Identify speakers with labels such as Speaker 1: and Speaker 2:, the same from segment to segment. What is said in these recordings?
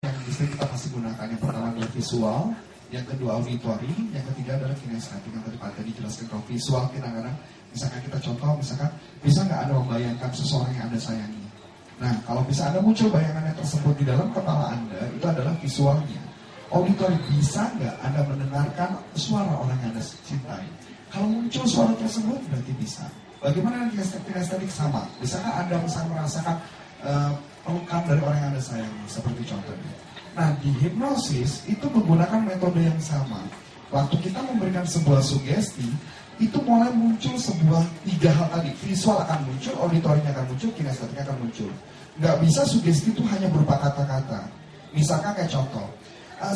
Speaker 1: Yang bisa kita pasti gunakan, yang pertama adalah visual, yang kedua auditory, yang ketiga adalah kinestetik. Yang tadi dijelaskan. Kalau visual kadang-kadang, misalkan kita contoh, misalkan bisa nggak Anda membayangkan seseorang yang Anda sayangi? Nah, kalau bisa Anda muncul bayangannya tersebut di dalam kepala Anda, itu adalah visualnya. Auditory, bisa nggak Anda mendengarkan suara orang yang Anda cintai? Kalau muncul suara tersebut, berarti bisa. Bagaimana dengan kinestetik? Sama. Bisakah Anda bisa merasakan pelukan dari orang yang Anda sayangi, seperti contohnya. Nah, di hipnosis itu menggunakan metode yang sama. Waktu kita memberikan sebuah sugesti, itu mulai muncul sebuah 3 hal tadi. Visual akan muncul, auditorinya akan muncul, kinestetiknya akan muncul. Nggak bisa sugesti itu hanya berupa kata-kata. Misalkan kayak contoh,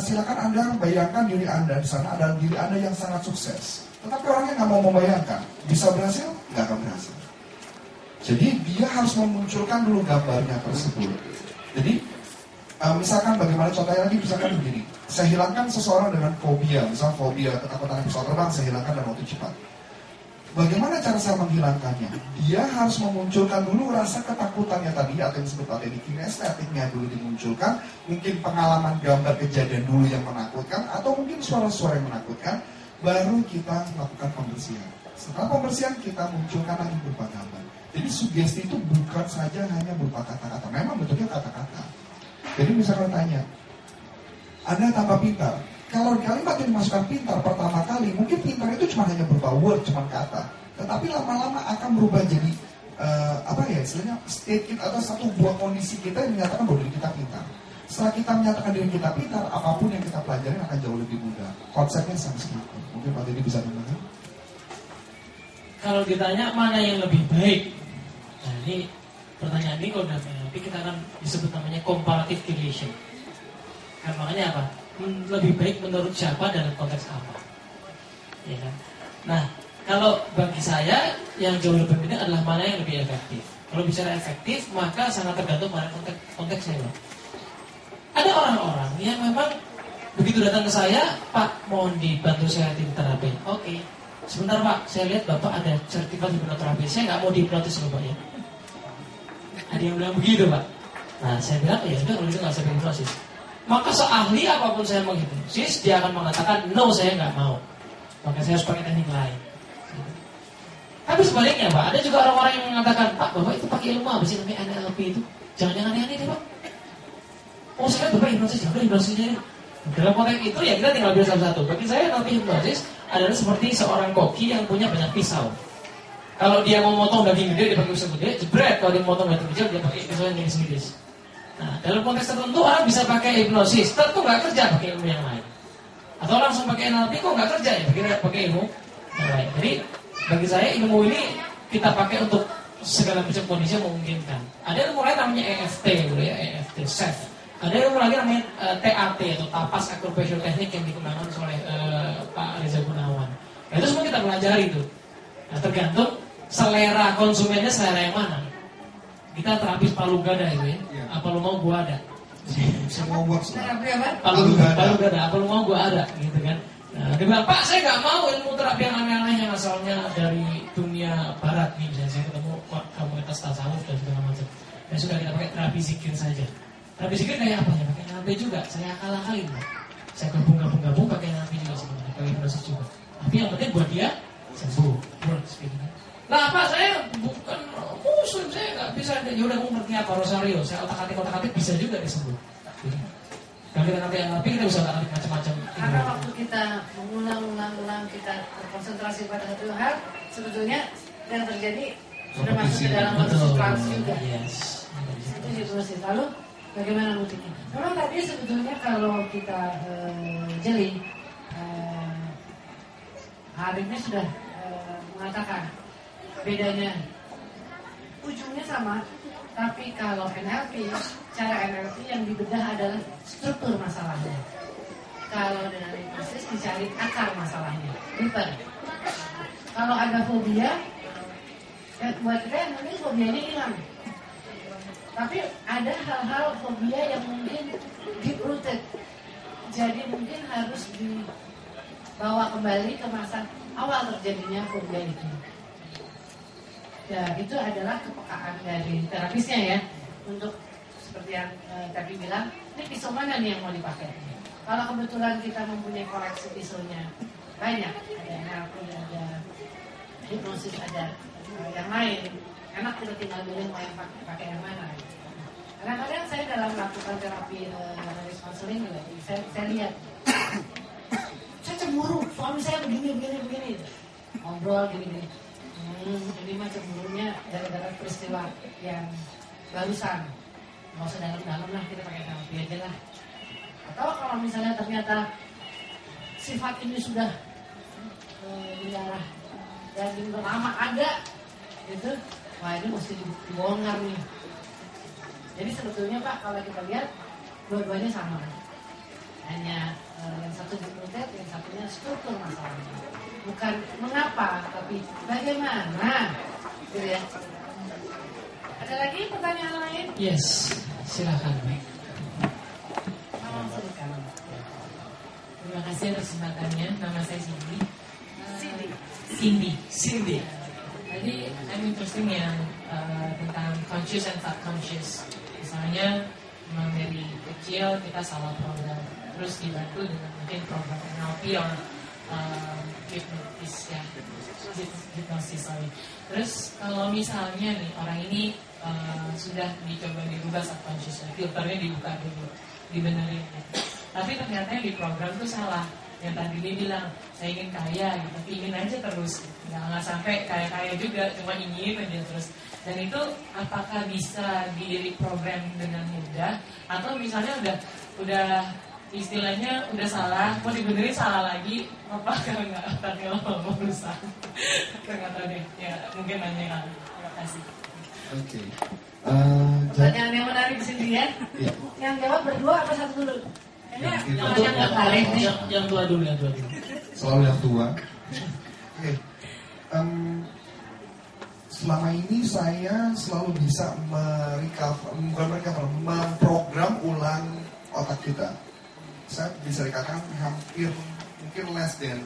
Speaker 1: silakan Anda bayangkan diri Anda di sana adalah diri Anda yang sangat sukses. Tetapi orangnya nggak mau membayangkan. Bisa berhasil? Nggak akan berhasil. Jadi dia harus memunculkan dulu gambarnya tersebut. Jadi misalkan bagaimana contohnya lagi, misalkan begini, saya hilangkan seseorang dengan fobia, misalnya fobia ketakutan pesawat terbang, saya hilangkan dalam waktu cepat. Bagaimana cara saya menghilangkannya? Dia harus memunculkan dulu rasa ketakutannya tadi, atau yang disebut tadi kinestetiknya dulu dimunculkan, mungkin pengalaman gambar kejadian dulu yang menakutkan, atau mungkin suara-suara yang menakutkan, baru kita melakukan pembersihan. Setelah pembersihan kita munculkan lagi berupa gambar. Jadi sugesti itu bukan saja hanya berupa kata-kata, memang bentuknya kata-kata. Jadi misalnya tanya, Anda tambah pintar. Kalau kalimat yang dimasukkan pintar pertama kali, mungkin pintar itu cuma hanya berupa word, cuma kata. Tetapi lama-lama akan berubah jadi istilahnya state atau satu buah kondisi kita yang menyatakan bahwa diri kita pintar. Setelah kita menyatakan diri kita pintar, apapun yang kita pelajari akan jauh lebih mudah. Konsepnya sama seperti itu. Mungkin Pak Deddy bisa mendengar.
Speaker 2: Kalau ditanya mana yang lebih baik, nah ini pertanyaan ini kalau dalam NLP kita akan disebut namanya comparative relation. Kan makanya apa? Lebih baik menurut siapa dalam konteks apa? Ya kan? Nah, kalau bagi saya yang jauh lebih penting adalah mana yang lebih efektif. Kalau bicara efektif, maka sangat tergantung pada konteksnya. Ada orang-orang yang memang begitu datang ke saya, Pak, mohon dibantu saya terapi. Oke. Sebentar Pak, saya lihat Bapak ada sertifikat hipnoterapi. Saya nggak mau dihipnotis loh Pak ya. Ada yang bilang begitu Pak. Nah saya bilang ya sudah kalau itu nggak saya hipnosis. Maka seahli apapun saya menghipnosis, dia akan mengatakan no saya nggak mau. Maka saya harus pakai teknik lain. Tapi sebaliknya Pak, ada juga orang-orang yang mengatakan Pak, Bapak itu pakai ilmu apa sih namanya NLP itu? Jangan aneh-aneh deh Pak. Oh saya Bapak hipnosis, jangan hipnosisnya. Dalam konteks itu ya kita tinggal pilih satu-satu. Bagi saya NLP hipnosis adalah seperti seorang koki yang punya banyak pisau. Kalau dia mau motong daging gede, dia pakai pisau gede, jebret. Kalau dia mau motong daging kecil, dia pakai pisau yang sedikit. Nah, dalam konteks tertentu orang bisa pakai hipnosis, tentu nggak kerja pakai ilmu yang lain. Atau langsung pakai NLP kok nggak kerja ya, pakai ilmu yang lain. Jadi bagi saya ilmu ini kita pakai untuk segala macam kondisi yang memungkinkan. Ada ilmu lain namanya EFT, gitu ya, EFT, SEF. Ada ilmu lagi namanya TAT atau Tapas Acrofacial Technique yang dikembangkan oleh Pak Reza Gunawan. Nah, itu semua kita pelajari itu. Nah, tergantung selera konsumennya selera yang mana. Kita terapis palu gada itu ya. Apa lu mau gua ada.
Speaker 1: Semua buat
Speaker 2: palu gada. Apa lu mau gua ada gitu kan. Nah, dia bilang, Pak saya nggak mau ilmu terapi yang aneh-aneh yang asalnya dari dunia barat nih. Misalnya saya ketemu komunitas tasawuf dan segala macam. Dan sudah kita pakai terapi zikir saja. Terapi zikir kayak apa ya? Pakai NLP juga. Saya akal-akalin. Saya gabung pakai NLP juga sebenarnya. Pakai hipnosis juga. Tapi yang penting buat dia sembuh. Nah Pak saya bukan muslim, saya nggak bisa. Ya udah kamu ngerti apa Rosario? Saya otak-atik bisa juga disembuh. Kalau kita ngerti NLP kita bisa otak-atik macam-macam.
Speaker 3: Karena waktu kita mengulang kita konsentrasi pada satu hal, sebetulnya yang terjadi sudah masuk ke dalam proses trans juga.
Speaker 2: Yes.
Speaker 3: Itu hipnosis. Lalu bagaimana mutiknya? Memang tadi sebetulnya kalau kita jeli, Arifnya sudah mengatakan bedanya ujungnya sama, tapi kalau NLP, cara NLP yang dibedah adalah struktur masalahnya. Kalau dengan hipnosis dicari akar masalahnya, deeper. Kalau ada fobia, ya buat kita yang mungkin fobianya hilang. Tapi ada hal-hal fobia yang mungkin deep rooted. Jadi mungkin harus dibawa kembali ke masa awal terjadinya fobia itu. Ya, itu adalah kepekaan dari terapisnya ya. Untuk seperti yang tadi bilang, ini pisau mana nih yang mau dipakai. Kalau kebetulan kita mempunyai koleksi pisaunya banyak, ada NLP, ada hipnosis, ada yang lain, enak kita tinggal milih mau yang pakai yang mana. Kadang-kadang saya dalam melakukan terapi marriage counseling juga, saya lihat, saya cemburu, suami saya begini, ngobrol gini. Ini mah cemburunya gara-gara peristiwa yang barusan. Nggak usah dalam-dalam lah, kita pakai terapi aja lah. Atau kalau misalnya ternyata sifat ini sudah menjarah daging lama ada, gitu, wah ini mesti dibongkar nih. Jadi sebetulnya Pak, kalau kita lihat dua-duanya sama, hanya yang satu diprotek, yang satunya struktur masalahnya. Bukan mengapa, tapi bagaimana, gitu ya. Ada lagi pertanyaan lain?
Speaker 2: Yes, silakan.
Speaker 4: Terima kasih atas kesempatannya. Nama saya Cindy. Cindy. Jadi, I'm interesting yang tentang conscious and subconscious. Misalnya, memang dari kecil kita salah program, terus dibantu dengan mungkin program NLP atau hipnosis. Terus kalau misalnya nih orang ini sudah dicoba dirubah subconscious, filternya dibuka dulu, dibenerin. Tapi ternyata yang diprogram tuh salah. Yang tadi dia bilang, saya ingin kaya gitu, tapi ingin aja terus, nggak sampai kaya-kaya juga, cuma ingin aja terus. Dan itu apakah bisa direprogram dengan mudah, atau misalnya udah istilahnya udah salah, mau dibenerin salah lagi, apakah nggak otaknya mau berusaha? Nggak tahu deh, ya mungkin nanya kan. Terima kasih.
Speaker 1: Oke.
Speaker 3: Pertanyaan yang menarik sendiri ya.
Speaker 1: Iya.
Speaker 3: Yang jawab berdua apa satu dulu?
Speaker 2: Yang tua dulu.
Speaker 1: Selalu yang tua. Oke. Selama ini saya selalu bisa memprogram ulang otak kita. Saya bisa dikatakan hampir mungkin less than,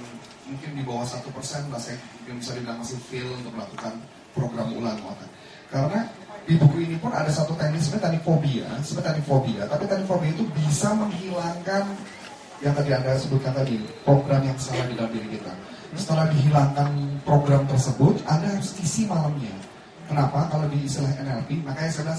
Speaker 1: mungkin di bawah 1% lah saya mungkin bisa dibilang masih fail untuk melakukan program ulang otak. Karena di buku ini pun ada satu teknik sebenarnya teknik fobia, tapi teknik fobia itu bisa menghilangkan yang tadi Anda sebutkan tadi, program yang salah di dalam diri kita. Setelah dihilangkan program tersebut, Anda harus isi malamnya. Kenapa? Kalau di istilah NLP, makanya saya bilang